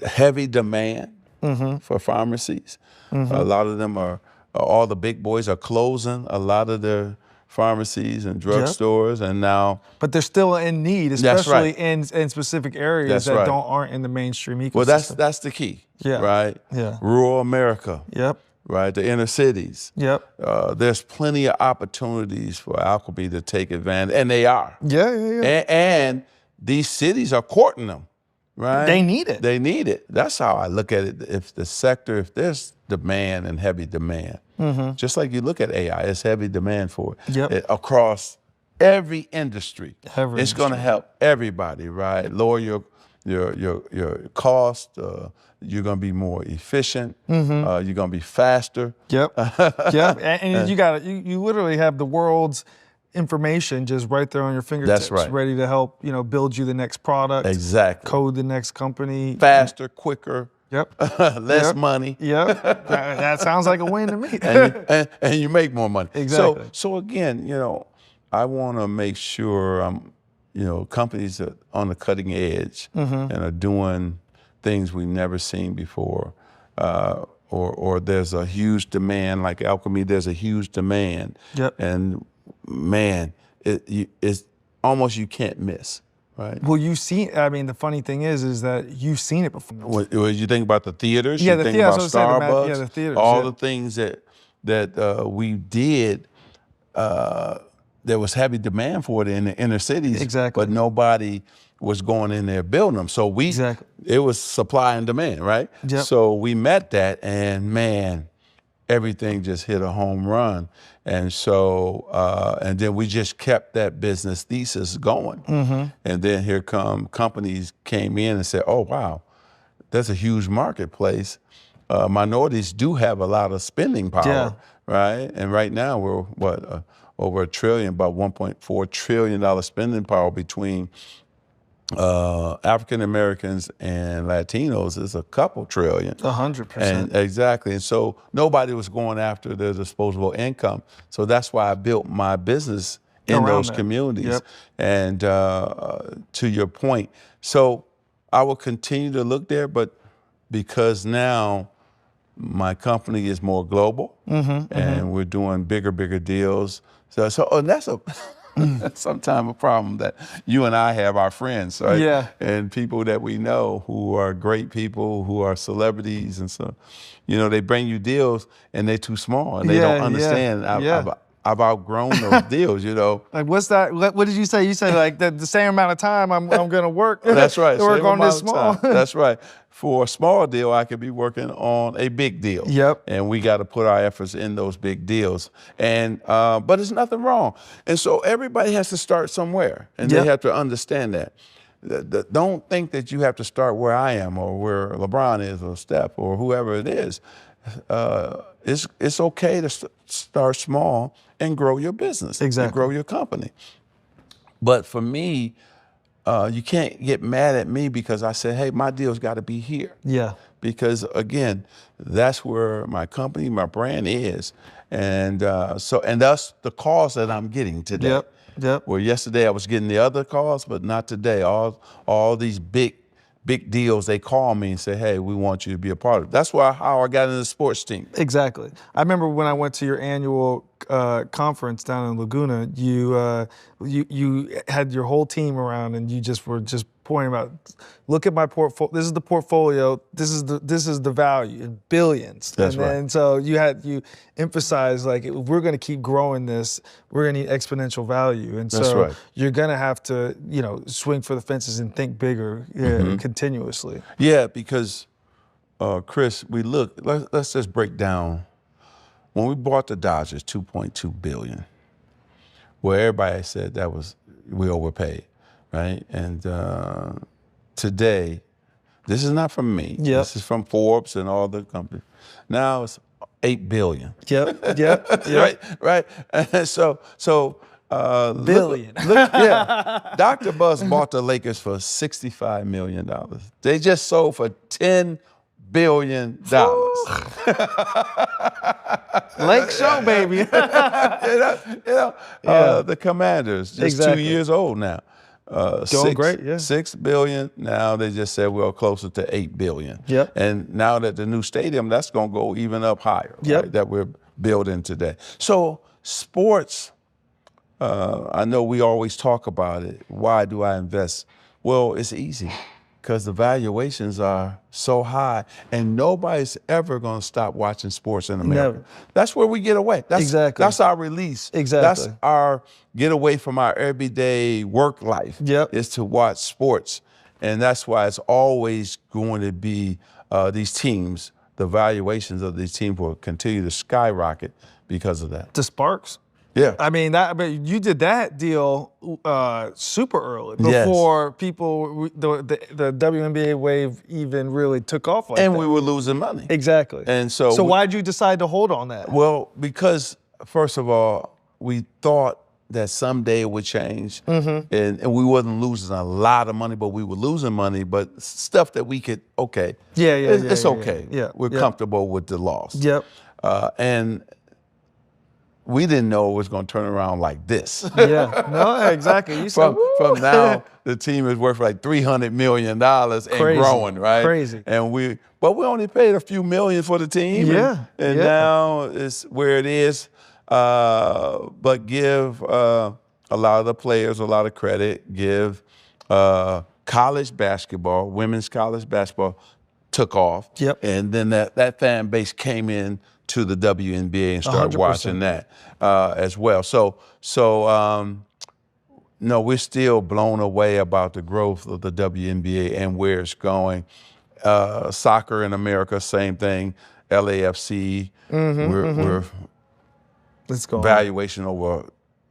heavy demand for pharmacies. A lot of them all the big boys are closing a lot of their pharmacies and drugstores, and now. But they're still in need, especially in specific areas that aren't in the mainstream ecosystem. Well, that's the key, right? Rural America, right? The inner cities. There's plenty of opportunities for Alchemy to take advantage, and they are. And these cities are courting them, right? They need it. They need it. That's how I look at it. If there's demand and heavy demand, just like you look at AI, it's heavy demand for it across every industry. Every it's going to help everybody, right? Lower your cost. You're going to be more efficient. You're going to be faster. Yep. Yep. And you literally have the world's information just right there on your fingertips. That's right. Ready to help, build you the next product. Exactly. Code the next company. Faster, quicker. Yep. Less money. Yep. That sounds like a win to me. and you make more money. Exactly. So again, I want to make sure companies are on the cutting edge and are doing things we've never seen before, or there's a huge demand. Like alchemy, there's a huge demand. Yep. And man, it's almost you can't miss. Right. Well, the funny thing is that you've seen it before. When you think about the theaters, yeah, you think about Starbucks, the theaters, all the things that we did, there was heavy demand for it in the inner cities. Exactly. But nobody was going in there building them. So it was supply and demand, right? Yep. So we met that, and man, everything just hit a home run. And so, and then we just kept that business thesis going. And then here companies came in and said, oh, wow, that's a huge marketplace. Minorities do have a lot of spending power, right? And right now we're, over $1 trillion, about $1.4 trillion spending power between African Americans and Latinos is a couple trillion. 100%. Exactly. And so nobody was going after their disposable income. So that's why I built my business in those communities. Yep. And to your point, so I will continue to look there, but because now my company is more global and we're doing bigger deals. And that's sometimes a problem that you and I have, our friends, right? Yeah. And people that we know who are great people, who are celebrities, and so, they bring you deals and they're too small and they don't understand. I've outgrown those deals, Like, what's that? What did you say? You said like the same amount of time I'm going to work. That's right. Work on this small. That's right. For a small deal, I could be working on a big deal. Yep. And we got to put our efforts in those big deals. And but there's nothing wrong. And so everybody has to start somewhere, and they have to understand that. Don't think that you have to start where I am or where LeBron is or Steph or whoever it is. It's okay to start small and grow your business. Exactly. And grow your company. But for me, you can't get mad at me because I said, hey, my deal's got to be here. Yeah. Because again, that's where my company, my brand is. And and that's the calls that I'm getting today. Yep. Where yesterday I was getting the other calls, but not today. All these big deals, they call me and say, hey, we want you to be a part of it. That's how I got into the sports team. Exactly. I remember when I went to your annual conference down in Laguna, you had your whole team around and you were pointing about, look at my portfolio. This is the portfolio. This is the value in billions. That's right. And so you emphasized, like, if we're going to keep growing this, we're going to need exponential value. And so you're going to have to, swing for the fences and think bigger continuously. Yeah, because Chris, let's just break down. When we bought the Dodgers, $2.2 billion, where everybody said we overpaid, right? And today, this is not from me. Yep. This is from Forbes and all the companies. Now it's $8 billion. Yep. Right. And so billion. Dr. Buzz bought the Lakers for $65 million. They just sold for $10 billion. Lake Show, baby. The Commanders, just 2 years old now. Doing great, yeah. $6 billion. Now they just said we're closer to $8 billion. Yep. And now that the new stadium, that's going to go even up higher. Yep. Right, that we're building today. So sports, I know we always talk about it. Why do I invest? Well, it's easy. Because the valuations are so high, and nobody's ever going to stop watching sports in America. Never. That's where we get away. Exactly. That's our release. Exactly. That's our get away from our everyday work life. Yep. Is to watch sports, and that's why it's always going to be these teams. The valuations of these teams will continue to skyrocket because of that. The Sparks. Yeah. I mean, you did that deal super early before people, the WNBA wave even really took off like that. And we were losing money. Exactly. And so why'd you decide to hold on that? Well, because first of all, we thought that someday it would change, and we wasn't losing a lot of money, but we were losing money, but stuff that we could, it's okay. Yeah, we're comfortable with the loss. Yep. And we didn't know it was going to turn around like this. Yeah, no, exactly. You said, from now, the team is worth like $300 million and growing, right? Crazy. But we only paid a few million for the team. Yeah. And now it's where it is. But give a lot of the players a lot of credit. Give college basketball, women's college basketball took off. Yep. And then that fan base came in to the WNBA and started 100%. watching that as well. No, we're still blown away about the growth of the WNBA and where it's going. Soccer in America, same thing. LAFC, we're let's go. Valuation over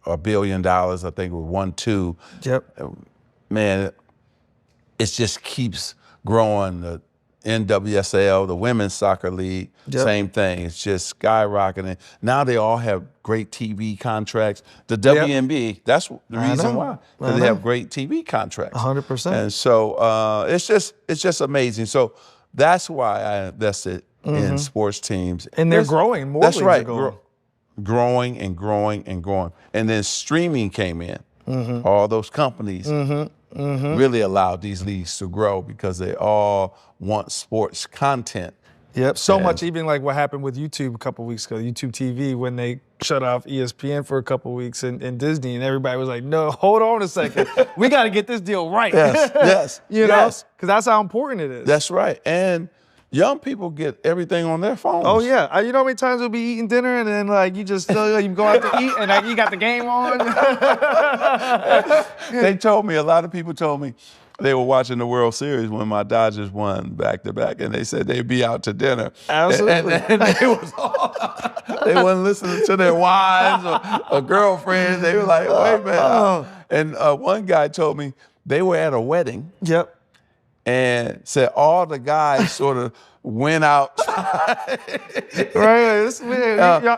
$1 billion. I think we're 1.2. Yep. Man, it just keeps growing. The NWSL, the Women's Soccer League, same thing. It's just skyrocketing. Now they all have great TV contracts. The WNBA, that's the reason why. Because they have great TV contracts. 100%. And so it's just amazing. So that's why I invested in sports teams. And they're growing. More that's right. Growing and growing and growing. And then streaming came in. All those companies really allowed these leagues to grow because they all want sports content. Yep, so much, even like what happened with YouTube a couple weeks ago, YouTube TV, when they shut off ESPN for a couple weeks and Disney, and everybody was like, no, hold on a second. We got to get this deal right. Yes, you know, because that's how important it is. That's right. And young people get everything on their phones. Oh, yeah. You know how many times we'll be eating dinner and then, like, you just you go out to eat and like, you got the game on? A lot of people told me they were watching the World Series when my Dodgers won back-to-back, and they said they'd be out to dinner. Absolutely. And they wasn't listening to their wives or girlfriends. They were like, wait, man. And one guy told me they were at a wedding. Yep. And said all the guys sort of went out. Right,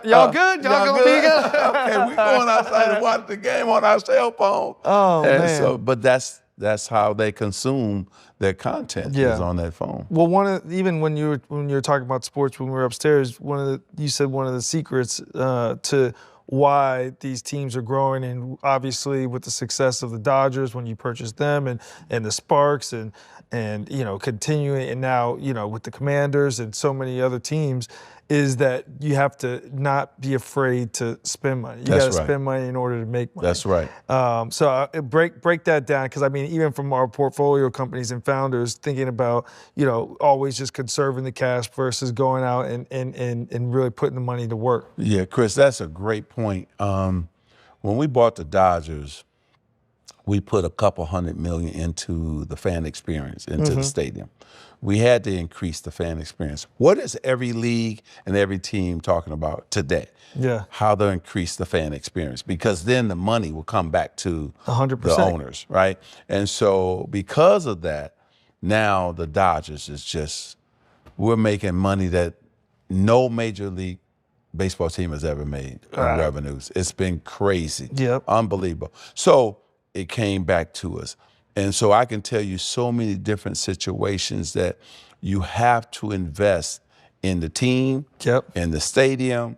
y'all good? Y'all gonna be good? Okay, we going outside to watch the game on our cell phone. Oh, man. So, but that's how they consume their content is on that phone. Well, even when you were talking about sports when we were upstairs, you said one of the secrets to why these teams are growing, and obviously with the success of the Dodgers when you purchased them, and the Sparks and continuing, and now with the Commanders and so many other teams, is that you have to not be afraid to spend money. You got to spend money in order to make money. That's right. So break that down, because I mean, even from our portfolio companies and founders, thinking about always just conserving the cash versus going out and really putting the money to work. Yeah, Chris, that's a great point. When we bought the Dodgers, we put a couple $100 million into the fan experience, into the stadium. We had to increase the fan experience. What is every league and every team talking about today? Yeah. How to increase the fan experience, because then the money will come back to 100%. the owners, right? And so because of that, now the Dodgers we're making money that no major league baseball team has ever made in revenues. It's been crazy. Yep. Unbelievable. So it came back to us. And so I can tell you so many different situations that you have to invest in the team, in the stadium,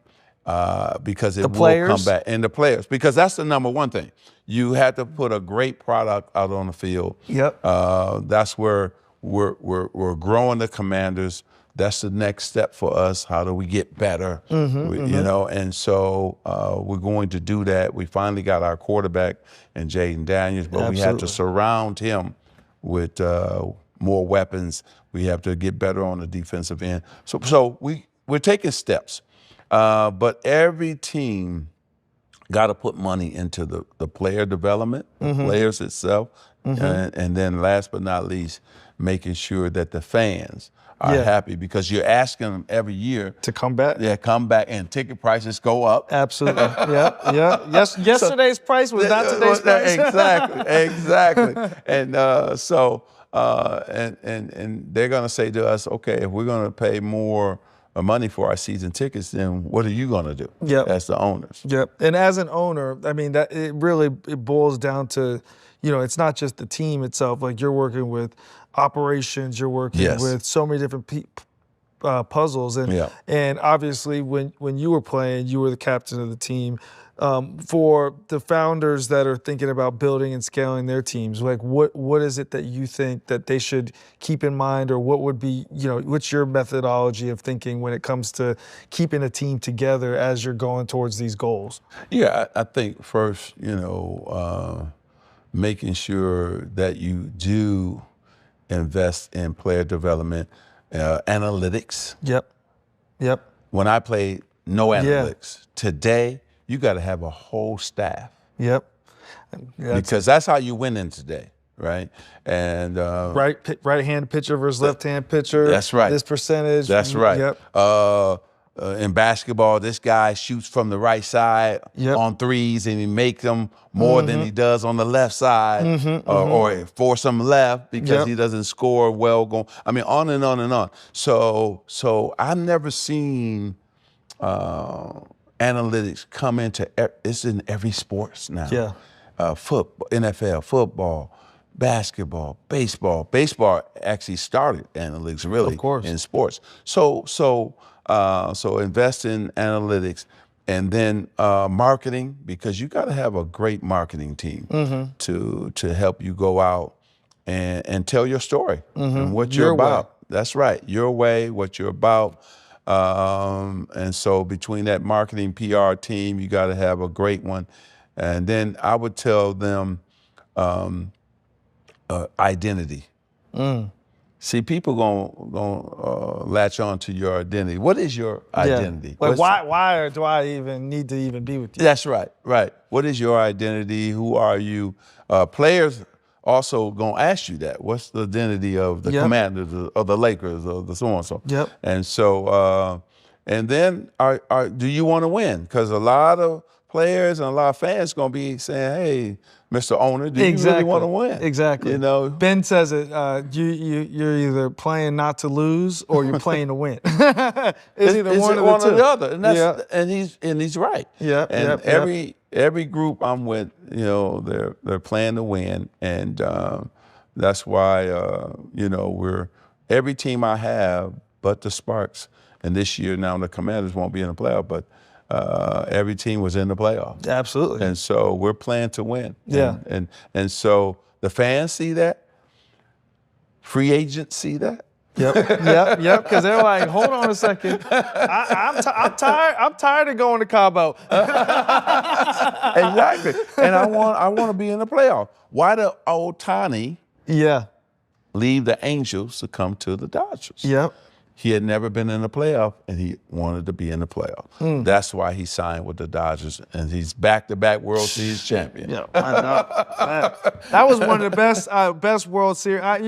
because it will come back. And the players, because that's the number one thing. You have to put a great product out on the field. Yep. That's where we're growing the Commanders. That's the next step for us. How do we get better? And so we're going to do that. We finally got our quarterback in Jaden Daniels, but we have to surround him with more weapons. We have to get better on the defensive end. So we're taking steps, but every team got to put money into the player development, the players itself, and then last but not least, making sure that the fans are happy because you're asking them every year to come back. Yeah, come back, and ticket prices go up. Absolutely. Yeah. Yes. Yesterday's price was not today's price. Exactly. And and they're going to say to us, okay, if we're going to pay more money for our season tickets, then what are you going to do as the owners? Yep. And as an owner, I mean, that it boils down to, it's not just the team itself. Like, you're working with operations, you're working with so many different puzzles, and obviously when you were playing, you were the captain of the team. For the founders that are thinking about building and scaling their teams, like what is it that you think that they should keep in mind, or what would be, what's your methodology of thinking when it comes to keeping a team together as you're going towards these goals? Yeah, I think first, making sure that you do invest in player development, analytics. Yep. When I played, no analytics. Today, you got to have a whole staff. Because that's how you win in today, right? And right-hand pitcher versus left-hand pitcher. That's right. This percentage. That's right. In basketball, this guy shoots from the right side on threes, and he makes them more than he does on the left side, or force them left because he doesn't score well. I mean, on and on and on. So I've never seen analytics come into. It's in every sports now. Football, NFL, football, basketball, baseball. Baseball actually started analytics really in sports. So invest in analytics, and then marketing, because you got to have a great marketing team to help you go out and tell your story and what you're about. That's right, your way, what you're about. And so between that marketing PR team, you got to have a great one. And then I would tell them identity. See, people gonna latch on to your identity. What is your identity? Like, why do I even need to even be with you? That's right. What is your identity? Who are you? Players also gonna ask you that. What's the identity of the Commanders, of the Lakers, or the so and so? And so, and then do you want to win? Because a lot of players and a lot of fans gonna be saying, "Hey, Mr. Owner, do you really want to win?" Exactly. Ben says it. You're either playing not to lose or you're playing to win. It's either one or the other, and he's right. Every group I'm with, they're playing to win, and that's why we're every team I have, but the Sparks, and this year now the Commanders won't be in the playoff, but. Every team was in the playoffs. Absolutely. And so we're playing to win. And so the fans see that. Free agents see that. Yep. Because they're like, hold on a second. I'm tired of going to Cabo. Exactly. And I want to be in the playoff. Why did Ohtani leave the Angels to come to the Dodgers? He had never been in the playoff, and he wanted to be in the playoff. That's why he signed with the Dodgers, and he's back-to-back World Series champion. I know. That was one of the best World Series. I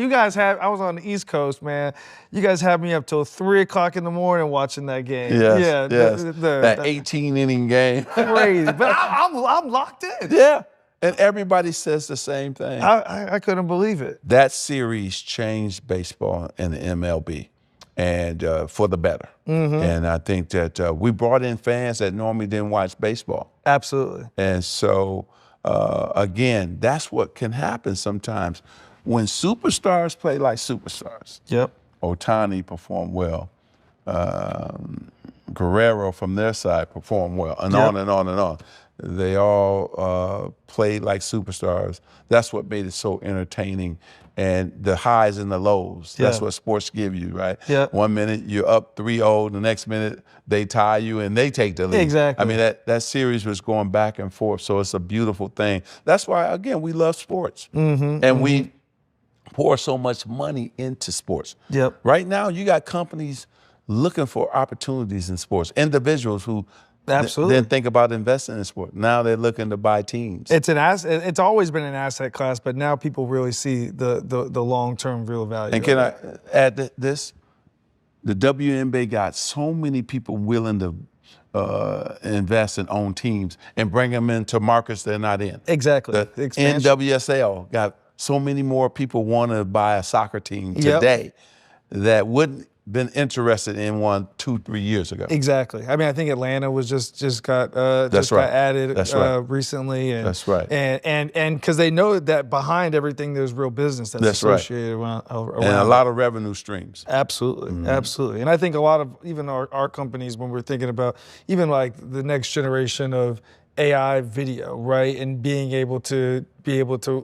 was on the East Coast, man. You guys had me up till 3 o'clock in the morning watching that game. Yes. That 18-inning game. Crazy, but I'm locked in. Yeah. And everybody says the same thing. I couldn't believe it. That series changed baseball and the MLB. And for the better. And I think that we brought in fans that normally didn't watch baseball. Absolutely. And so, again, that's what can happen sometimes. When superstars play like superstars, Ohtani performed well. Guerrero from their side performed well, and on and on and on. They all played like superstars. That's what made it so entertaining. And the highs and the lows, that's what sports give you, right? 1 minute you're up 3-0, the next minute they tie you and they take the lead. Exactly. I mean, that series was going back and forth, so it's a beautiful thing. That's why, again, we love sports. And we pour so much money into sports. Right now, you got companies looking for opportunities in sports, individuals who didn't think about investing in sport. Now they're looking to buy teams. It's an asset. It's always been an asset class, but now people really see the long-term real value. And can I add this? the WNBA got so many people willing to invest and own teams and bring them into markets they're not in. Exactly. The NWSL got so many more people want to buy a soccer team today that wouldn't been interested in one 2-3 years ago. Exactly. I mean, I think Atlanta was just got added recently. And, that's right. And because they know that behind everything there's real business that's associated around and a lot of revenue streams. Absolutely, absolutely. And I think a lot of even our companies, when we're thinking about even like the next generation of AI video, right, and being able to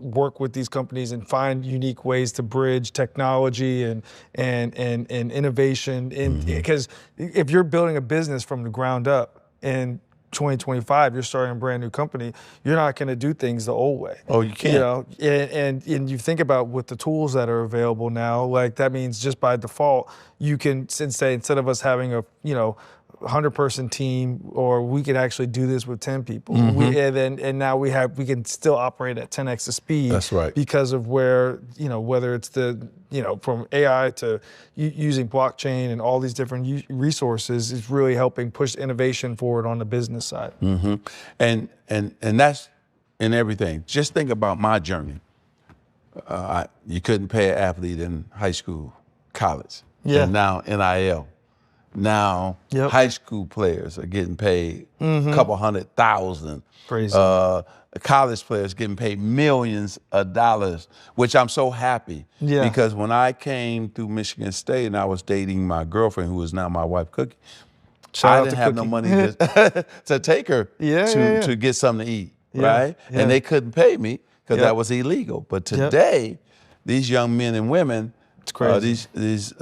work with these companies and find unique ways to bridge technology and innovation. Because if you're building a business from the ground up in 2025, you're starting a brand new company, you're not going to do things the old way. Oh, you can't. You know, and you think about with the tools that are available now, like that means just by default, you can say instead of us having a 100-person team, or we can actually do this with 10 people. And now we can still operate at 10x the speed. That's right. Because of where, whether it's from AI to using blockchain and all these different resources is really helping push innovation forward on the business side. And that's in everything. Just think about my journey. You couldn't pay an athlete in high school, college. Yeah. And now NIL. Now, high school players are getting paid a couple $100,000. Crazy. College players getting paid millions of dollars, which I'm so happy. Because when I came through Michigan State and I was dating my girlfriend, who is now my wife, Cookie, I didn't have no money to take her to get something to eat, right? And they couldn't pay me because that was illegal. But today, these young men and women, it's crazy. These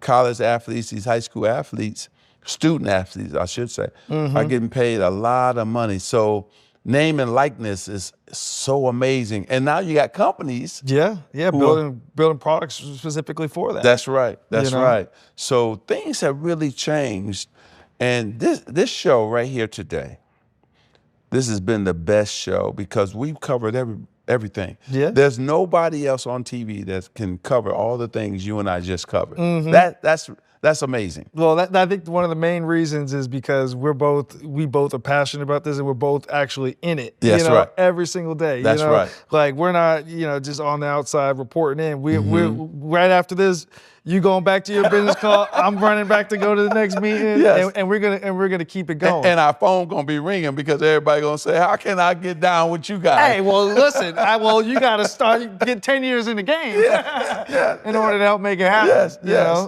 college athletes, these high school athletes, student athletes, I should say, are getting paid a lot of money. So name and likeness is so amazing. And now you got companies. Building products specifically for that. That's right. That's right. So things have really changed. And this show right here today, this has been the best show because we've covered everything. There's nobody else on TV that can cover all the things you and I just covered. That's amazing. Well, I think one of the main reasons is because we both are passionate about this and we're both actually in it. Right. Every single day. That's right. Like we're not, just on the outside reporting in. We're right after this. You going back to your business call? I'm running back to go to the next meeting, and we're gonna keep it going. And our phone gonna be ringing because everybody gonna say, "How can I get down with you guys?" Hey, well, listen, you gotta get 10 years in the game in order to help make it happen.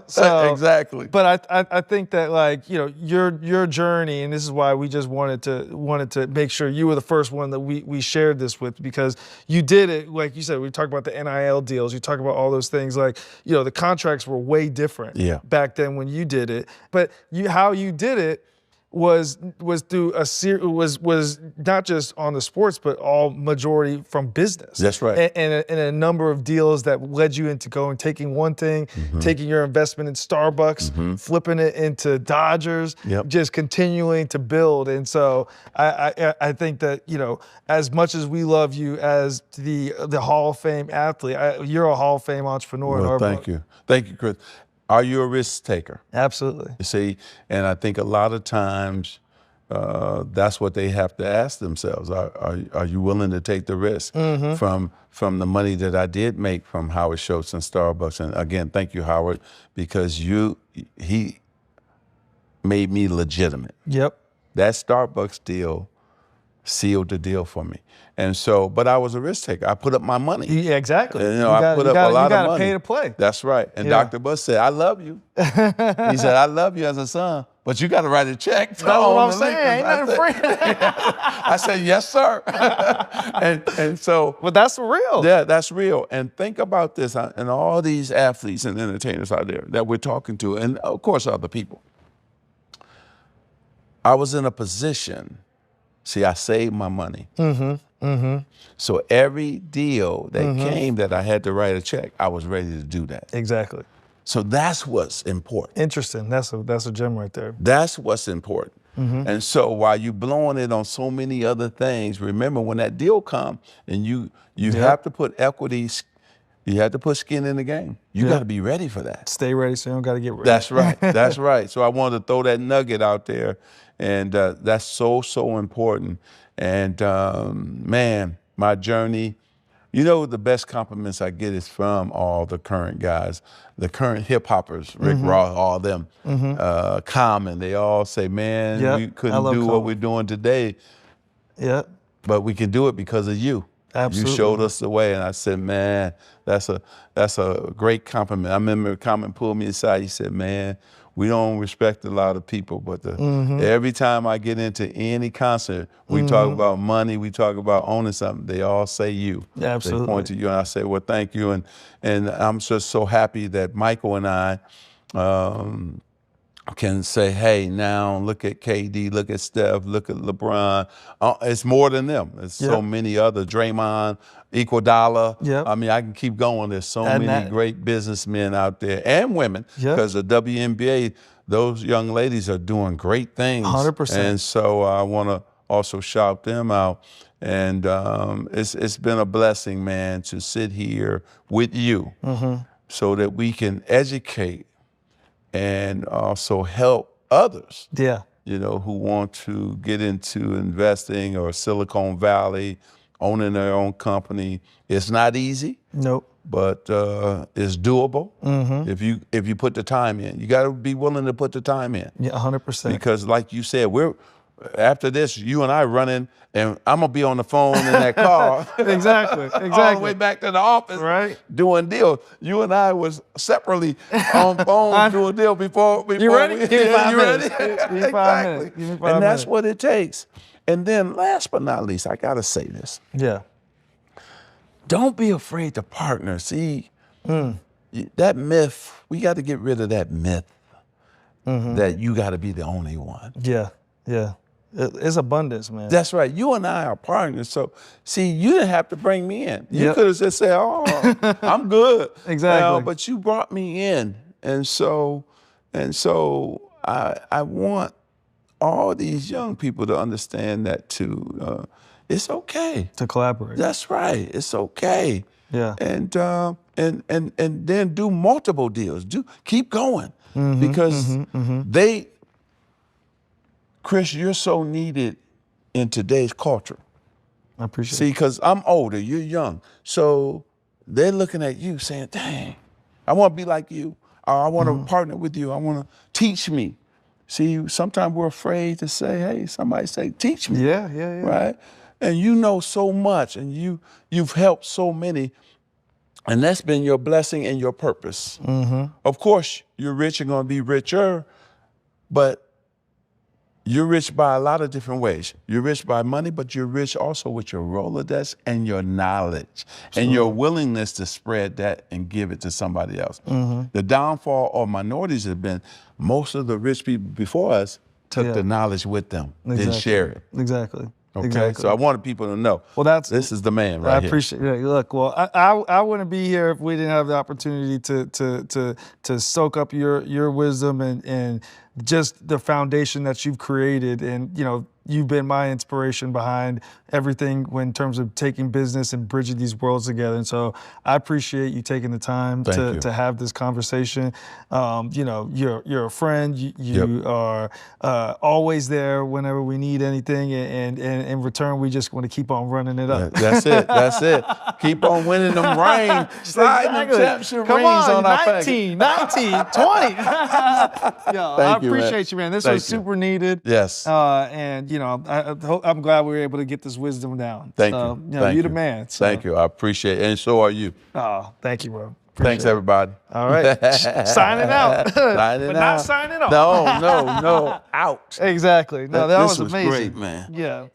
So exactly. But I think that your journey, and this is why we just wanted to make sure you were the first one that we shared this with, because you did it like you said. We talked about the NIL deals. You talk about all those things the contracts were way different back then when you did it. But how you did it was through was not just on the sports, but all majority from business. That's right. And a number of deals that led you into taking one thing, taking your investment in Starbucks, flipping it into Dodgers, just continuing to build. And so I think that as much as we love you as the Hall of Fame athlete, you're a Hall of Fame entrepreneur. Well, thank you, Chris. Are you a risk taker? Absolutely. You see, and I think a lot of times that's what they have to ask themselves. Are you willing to take the risk from the money that I did make from Howard Schultz and Starbucks? And again, thank you, Howard, because he made me legitimate. That Starbucks deal sealed the deal for me. And so, but I was a risk taker. I put up my money. Yeah, exactly. And, I put up a lot of money. You got to pay to play. That's right. And Dr. Bush said, "I love you." He said, "I love you as a son, but you got to write a check." That's what I'm saying. Ain't nothing free. I said, "Yes, sir." and so. But that's real. Yeah, that's real. And think about this, and all these athletes and entertainers out there that we're talking to, and of course other people. I was in a position. See, I saved my money. So every deal that came that I had to write a check, I was ready to do that. Exactly. So that's what's important. Interesting. That's a gem right there. That's what's important. And so while you're blowing it on so many other things, remember when that deal comes and you have to put equities You had to put skin in the game. You got to be ready for that. Stay ready, so you don't got to get ready. That's right. That's right. So I wanted to throw that nugget out there, and that's so important. And man, my journey. You know, the best compliments I get is from all the current guys, the current hip hoppers, Rick Ross, all of them, Common. They all say, man, we couldn't do what we're doing today. But we can do it because of you. Absolutely. You showed us the way. And I said, man, that's a great compliment. I remember Common pulled me aside. He said, man, we don't respect a lot of people, but every time I get into any concert, we talk about money, we talk about owning something, they all say you. Absolutely. They point to you, and I say, well, thank you. And I'm just so happy that Michael and I can say, hey, now look at KD, look at Steph, look at LeBron. It's more than them. There's so many other, Draymond, Iguodala. I mean, I can keep going. There's so many great businessmen out there and women, because the WNBA, those young ladies are doing great things. 100%. And so I want to also shout them out. And it's been a blessing, man, to sit here with you so that we can educate and also help others, you know, who want to get into investing or Silicon Valley, owning their own company. It's not easy. Nope. But it's doable if you put the time in. You got to be willing to put the time in. Yeah, 100%. Because like you said, after this, you and I running, and I'm gonna be on the phone in that car. Exactly. All the way back to the office, doing deals. You and I was separately on phone doing deal before. You ready? Give me 5 minutes. Give me 5 minutes. Give me 5 minutes. And that's what it takes. And then, last but not least, I gotta say this. Don't be afraid to partner. See, that myth. We got to get rid of that myth that you got to be the only one. Yeah. It's abundance, man. That's right. You and I are partners. So, see, you didn't have to bring me in. You could have just said, oh, I'm good. Exactly. But you brought me in. And so I want all these young people to understand that too. It's okay. To collaborate. That's right. It's okay. Yeah. And then do multiple deals. Keep going. Because Chris, you're so needed in today's culture. I appreciate it. See, because I'm older, you're young. So they're looking at you saying, dang, I want to be like you. Or I want to partner with you. I want to teach me. See, sometimes we're afraid to say, hey, somebody say, teach me. Yeah. Right? And you know so much, and you've helped so many. And that's been your blessing and your purpose. Of course, you're rich and going to be richer, but you're rich by a lot of different ways. You're rich by money, but you're rich also with your Rolodex and your knowledge and your willingness to spread that and give it to somebody else. The downfall of minorities has been most of the rich people before us took the knowledge with them, didn't share it. Exactly. Okay, exactly. So I wanted people to know. Well, this is the man right here. I appreciate it. Look, well, I wouldn't be here if we didn't have the opportunity to soak up your wisdom and just the foundation that you've created, and you've been my inspiration behind everything in terms of taking business and bridging these worlds together. And so I appreciate you taking the time to have this conversation. You're a friend. You are always there whenever we need anything. And in return, we just want to keep on running it up. That's it. That's it. Keep on winning them rings. Sliding them championship rings on our 19, 20. I appreciate you, man. This was super needed. Yes. I'm glad we were able to get this wisdom down. Thank you. You're the man. So. Thank you. I appreciate it. And so are you. Oh, thank you, bro. Thanks, everybody. All right. Signing out. Signing out. Not signing off. No. Out. Exactly. No, that was amazing. Great, man. Yeah.